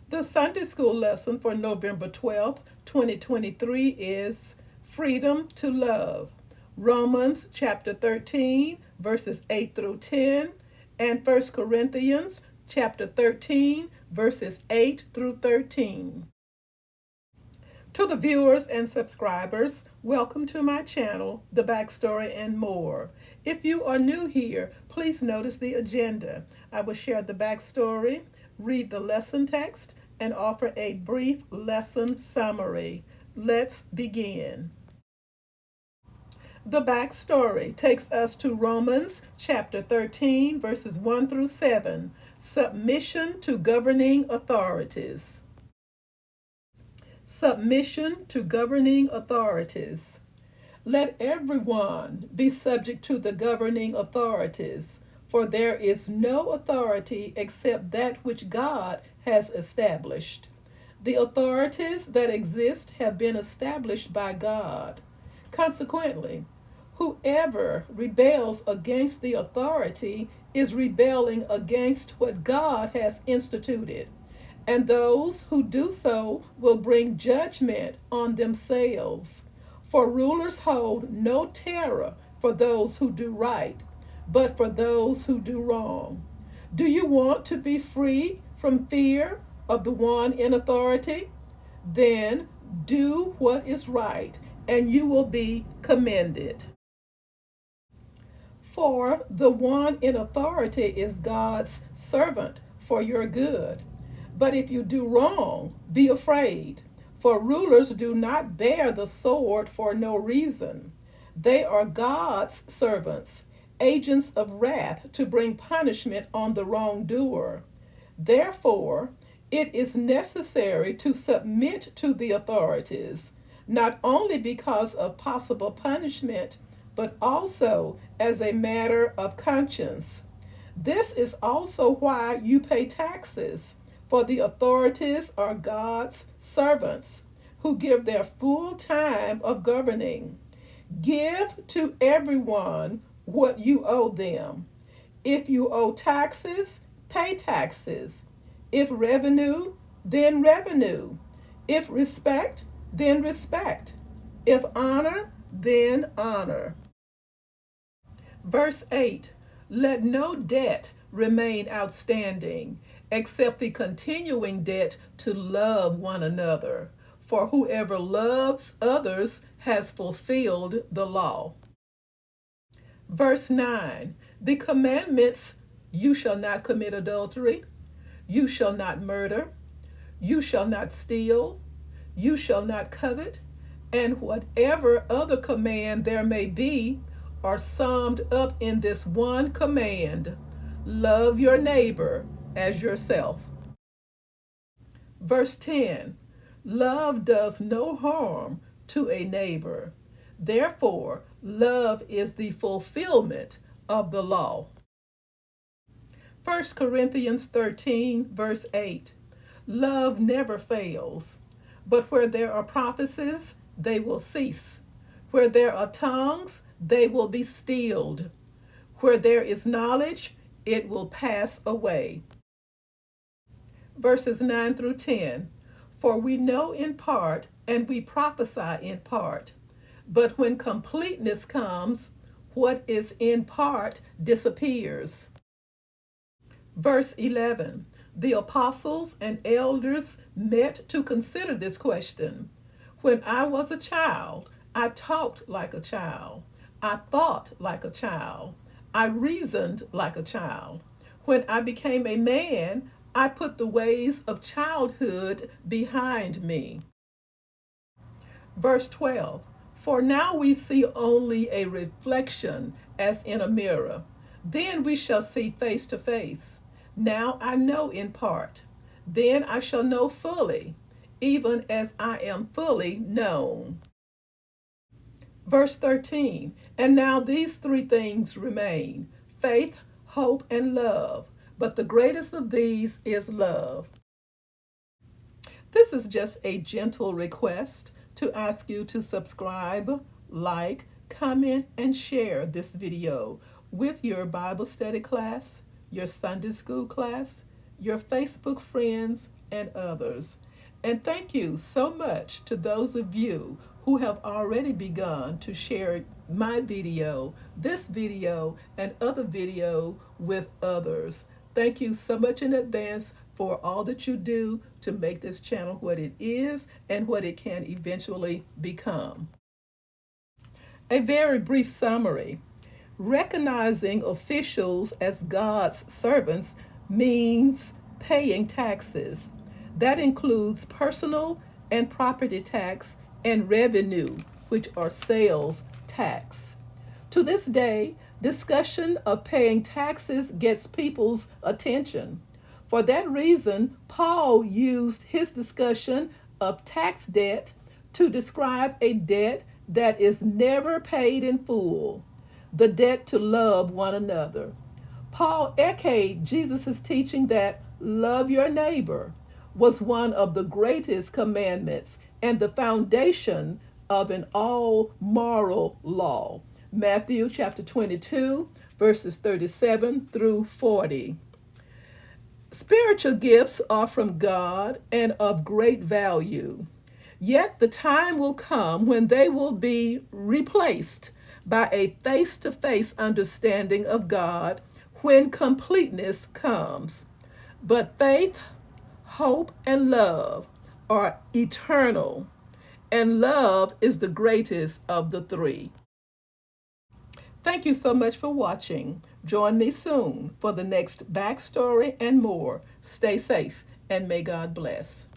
The Sunday school lesson for November 12th, 2023 is Freedom to Love. Romans chapter 13, verses 8 through 10, and 1 Corinthians chapter 13, verses 8 through 13. To the viewers and subscribers, welcome to my channel, The Backstory and More. If you are new here, please notice the agenda. I will share the backstory, read the lesson text, and offer a brief lesson summary. Let's begin. The backstory takes us to Romans chapter 13, verses 1 through 7, submission to governing authorities. Submission to governing authorities. Let everyone be subject to the governing authorities, for there is no authority except that which God has established. The authorities that exist have been established by God. Consequently, whoever rebels against the authority is rebelling against what God has instituted, and those who do so will bring judgment on themselves. For rulers hold no terror for those who do right, but for those who do wrong. Do you want to be free from fear of the one in authority? Then do what is right, and you will be commended. For the one in authority is God's servant for your good. But if you do wrong, be afraid, for rulers do not bear the sword for no reason. They are God's servants, agents of wrath to bring punishment on the wrongdoer. Therefore, it is necessary to submit to the authorities, not only because of possible punishment, but also as a matter of conscience. This is also why you pay taxes, for the authorities are God's servants who give their full time of governing. Give to everyone what you owe them. If you owe taxes, pay taxes. If revenue, then revenue. If respect, then respect. If honor, then honor. Verse 8, let no debt remain outstanding, except the continuing debt to love one another. For whoever loves others has fulfilled the law. Verse 9, the commandments: you shall not commit adultery, you shall not murder, you shall not steal, you shall not covet, and whatever other command there may be, are summed up in this one command: love your neighbor as yourself. Verse 10, love does no harm to a neighbor. Therefore, love is the fulfillment of the law. 1 Corinthians 13, verse 8, love never fails, but where there are prophecies, they will cease. Where there are tongues, they will be stilled. Where there is knowledge, it will pass away. Verses 9 through 10, for we know in part and we prophesy in part. But when completeness comes, what is in part disappears. Verse 11, the apostles and elders met to consider this question. When I was a child, I talked like a child. I thought like a child. I reasoned like a child. When I became a man, I put the ways of childhood behind me. Verse 12, for now we see only a reflection as in a mirror. Then we shall see face to face. Now I know in part. Then I shall know fully, even as I am fully known. Verse 13, and now these three things remain: faith, hope, and love. But the greatest of these is love. This is just a gentle request to ask you to subscribe, like, comment, and share this video with your Bible study class, your Sunday school class, your Facebook friends, and others. And thank you so much to those of you who have already begun to share my video, this video, and other video with others. Thank you so much in advance for all that you do to make this channel what it is and what it can eventually become. A very brief summary. Recognizing officials as God's servants means paying taxes. That includes personal and property tax and revenue, which are sales tax. To this day, discussion of paying taxes gets people's attention. For that reason, Paul used his discussion of tax debt to describe a debt that is never paid in full, the debt to love one another. Paul echoed Jesus' teaching that love your neighbor was one of the greatest commandments and the foundation of an all moral law. Matthew chapter 22, verses 37 through 40. Spiritual gifts are from God and of great value. Yet the time will come when they will be replaced by a face to face understanding of God when completeness comes. But faith, hope, and love are eternal, and love is the greatest of the three. Thank you so much for watching. Join me soon for the next backstory and more. Stay safe and may God bless.